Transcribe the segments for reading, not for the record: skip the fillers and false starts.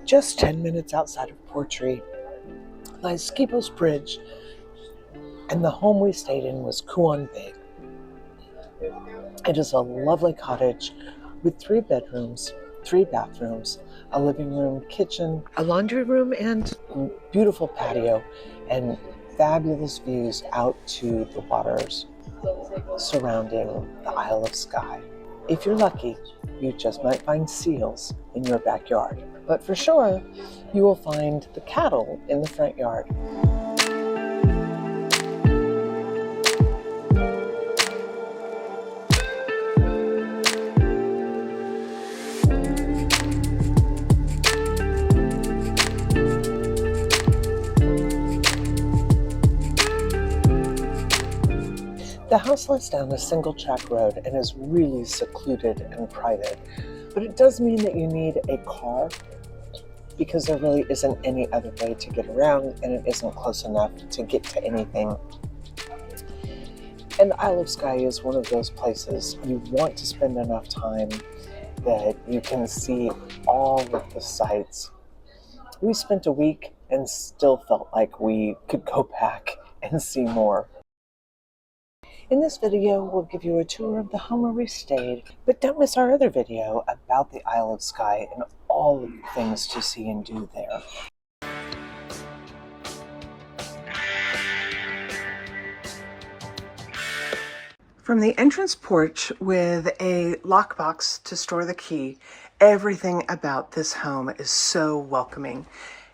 Just 10 minutes outside of Portree lies Skippos Bridge, and the home we stayed in was Cuan Bay. It is a lovely cottage with 3 bedrooms, 3 bathrooms, a living room, kitchen, a laundry room, and beautiful patio, and fabulous views out to the waters surrounding the Isle of Skye. If you're lucky, you just might find seals in your backyard. But for sure, you will find the cattle in the front yard. The house lies down a single-track road and is really secluded and private, but it does mean that you need a car because there really isn't any other way to get around, and it isn't close enough to get to anything. And the Isle of Skye is one of those places you want to spend enough time that you can see all of the sights. We spent a week and still felt like we could go back and see more. In this video, we'll give you a tour of the home where we stayed, but don't miss our other video about the Isle of Skye and all of the things to see and do there. From the entrance porch with a lockbox to store the key, everything about this home is so welcoming.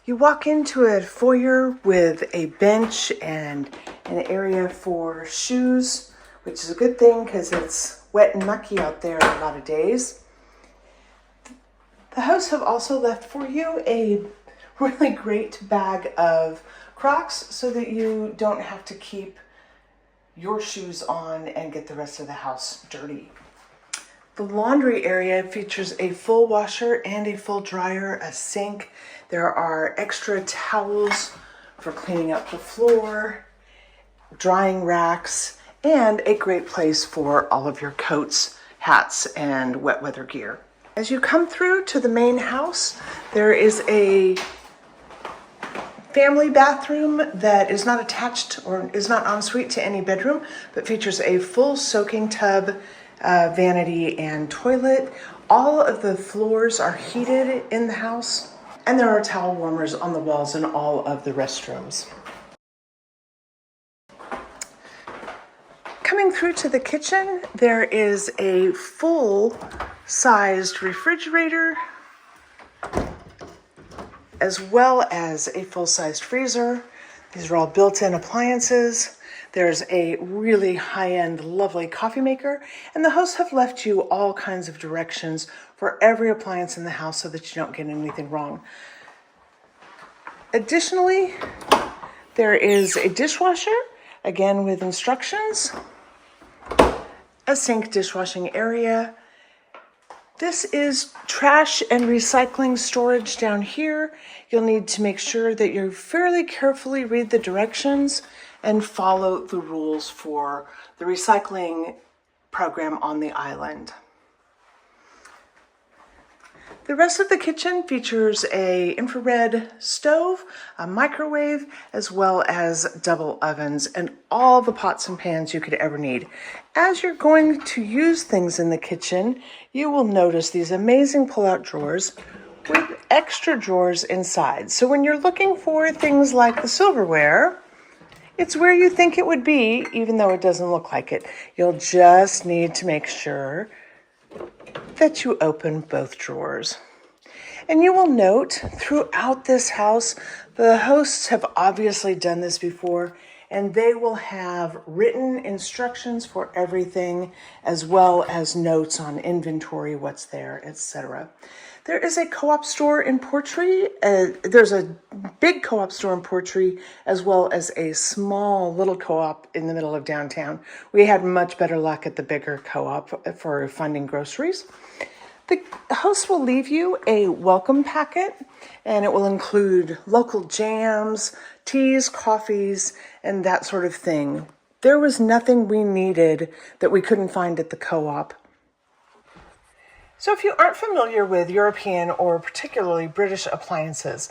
You walk into a foyer with a bench and an area for shoes, which is a good thing because it's wet and mucky out there a lot of days. The hosts have also left for you a really great bag of Crocs so that you don't have to keep your shoes on and get the rest of the house dirty. The laundry area features a full washer and a full dryer, a sink. There are extra towels for cleaning up the floor, drying racks, and a great place for all of your coats, hats, and wet weather gear. As you come through to the main house, there is a family bathroom that is not attached or is not en suite to any bedroom, but features a full soaking tub, vanity, and toilet. All of the floors are heated in the house, and there are towel warmers on the walls in all of the restrooms. Coming through to the kitchen, there is a full-sized refrigerator, as well as a full-sized freezer. These are all built-in appliances. There's a really high-end, lovely coffee maker, and the hosts have left you all kinds of directions for every appliance in the house so that you don't get anything wrong. Additionally, there is a dishwasher, again with instructions, a sink dishwashing area. This is trash and recycling storage down here. You'll need to make sure that you fairly carefully read the directions and follow the rules for the recycling program on the island. The rest of the kitchen features an infrared stove, a microwave, as well as double ovens and all the pots and pans you could ever need. As you're going to use things in the kitchen, you will notice these amazing pull-out drawers with extra drawers inside. So when you're looking for things like the silverware, it's where you think it would be, even though it doesn't look like it. You'll just need to make sure that you open both drawers. And you will note throughout this house, the hosts have obviously done this before, and they will have written instructions for everything, as well as notes on inventory, what's there, etc. There is a co-op store in Portree. There's a big co-op store in Portree, as well as a small little co-op in the middle of downtown. We had much better luck at the bigger co-op for finding groceries. The host will leave you a welcome packet, and it will include local jams, teas, coffees, and that sort of thing. There was nothing we needed that we couldn't find at the co-op. So if you aren't familiar with European or particularly British appliances,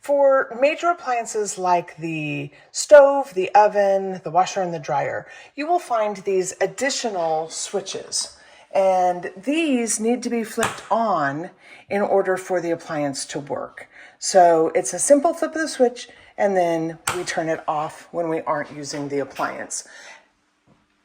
for major appliances like the stove, the oven, the washer, and the dryer, you will find these additional switches. And these need to be flipped on in order for the appliance to work. So it's a simple flip of the switch, and then we turn it off when we aren't using the appliance.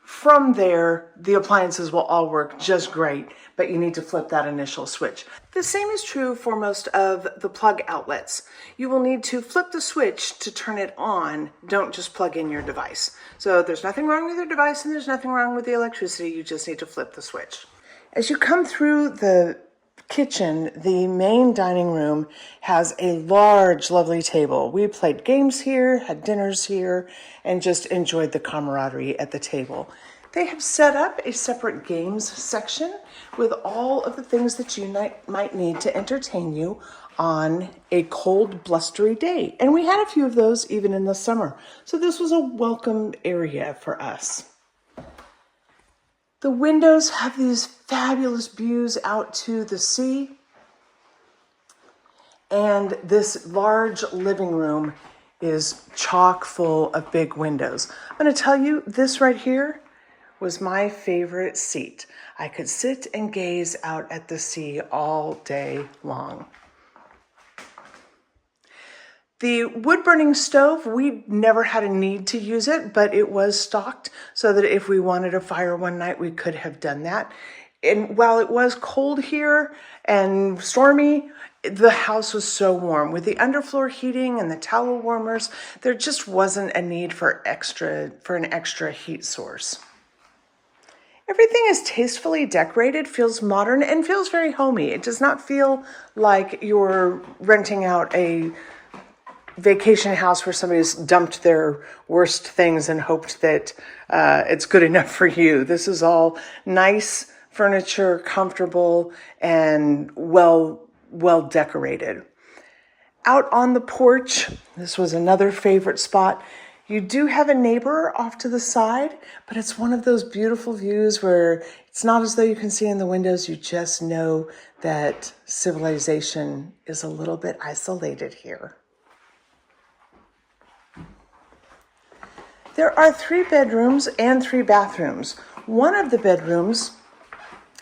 From there, the appliances will all work just great, but you need to flip that initial switch. The same is true for most of the plug outlets. You will need to flip the switch to turn it on. Don't just plug in your device. So there's nothing wrong with your device and there's nothing wrong with the electricity. You just need to flip the switch. As you come through the kitchen, the main dining room has a large, lovely table. We played games here, had dinners here, and just enjoyed the camaraderie at the table. They have set up a separate games section with all of the things that you might need to entertain you on a cold, blustery day. And we had a few of those even in the summer. So this was a welcome area for us. The windows have these fabulous views out to the sea. And this large living room is chock full of big windows. I'm going to tell you, this right here was my favorite seat. I could sit and gaze out at the sea all day long. The wood-burning stove, we never had a need to use it, but it was stocked so that if we wanted a fire one night, we could have done that. And while it was cold here and stormy, the house was so warm. With the underfloor heating and the towel warmers, there just wasn't a need for an extra heat source. Everything is tastefully decorated, feels modern, and feels very homey. It does not feel like you're renting out a vacation house where somebody's dumped their worst things and hoped that it's good enough for you. This is all nice furniture, comfortable, and well decorated. Out on the porch, this was another favorite spot. You do have a neighbor off to the side, but it's one of those beautiful views where it's not as though you can see in the windows. You just know that civilization is a little bit isolated here. There are 3 bedrooms and 3 bathrooms. One of the bedrooms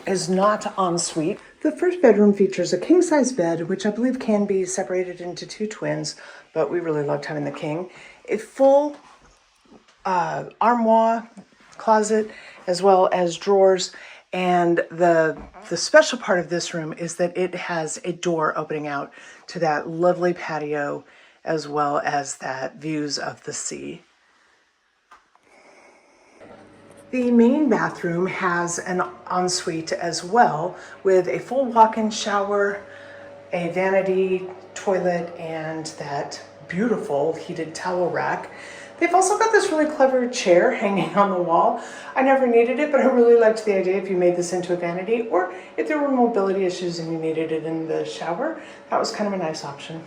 is not en suite. The first bedroom features a king-size bed, which I believe can be separated into 2 twins, but we really loved having the king. A full armoire closet, as well as drawers. And the special part of this room is that it has a door opening out to that lovely patio, as well as that views of the sea. The main bathroom has an ensuite as well, with a full walk-in shower, a vanity toilet, and that beautiful heated towel rack. They've also got this really clever chair hanging on the wall. I never needed it, but I really liked the idea if you made this into a vanity, or if there were mobility issues and you needed it in the shower, that was kind of a nice option.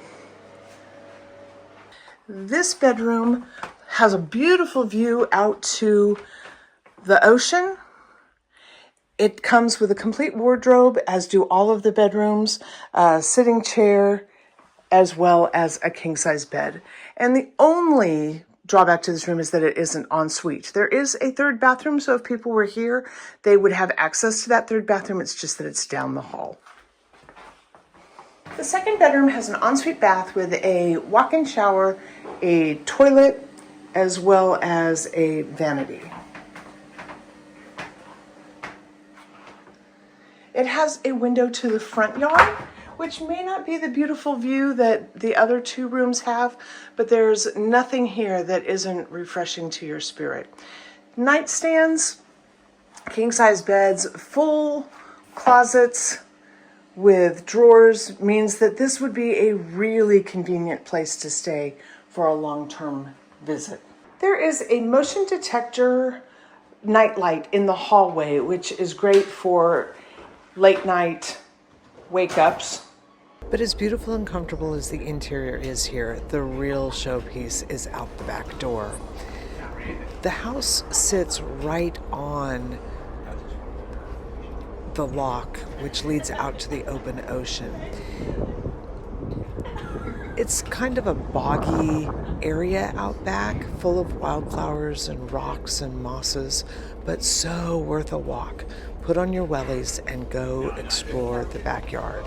This bedroom has a beautiful view out to the ocean. It comes with a complete wardrobe, as do all of the bedrooms, a sitting chair, as well as a king-size bed. And the only drawback to this room is that it isn't en suite. There is a 3rd bathroom, so if people were here, they would have access to that 3rd bathroom. It's just that it's down the hall. The 2nd bedroom has an ensuite bath with a walk-in shower, a toilet, as well as a vanity. It has a window to the front yard, which may not be the beautiful view that the other 2 rooms have, but there's nothing here that isn't refreshing to your spirit. Nightstands, king-size beds, full closets with drawers means that this would be a really convenient place to stay for a long-term visit. There is a motion detector nightlight in the hallway, which is great for late night wake-ups. But as beautiful and comfortable as the interior is here, the real showpiece is out the back door. The house sits right on the lock, which leads out to the open ocean. It's kind of a boggy area out back, full of wildflowers and rocks and mosses, but so worth a walk. Put on your wellies and go explore the backyard.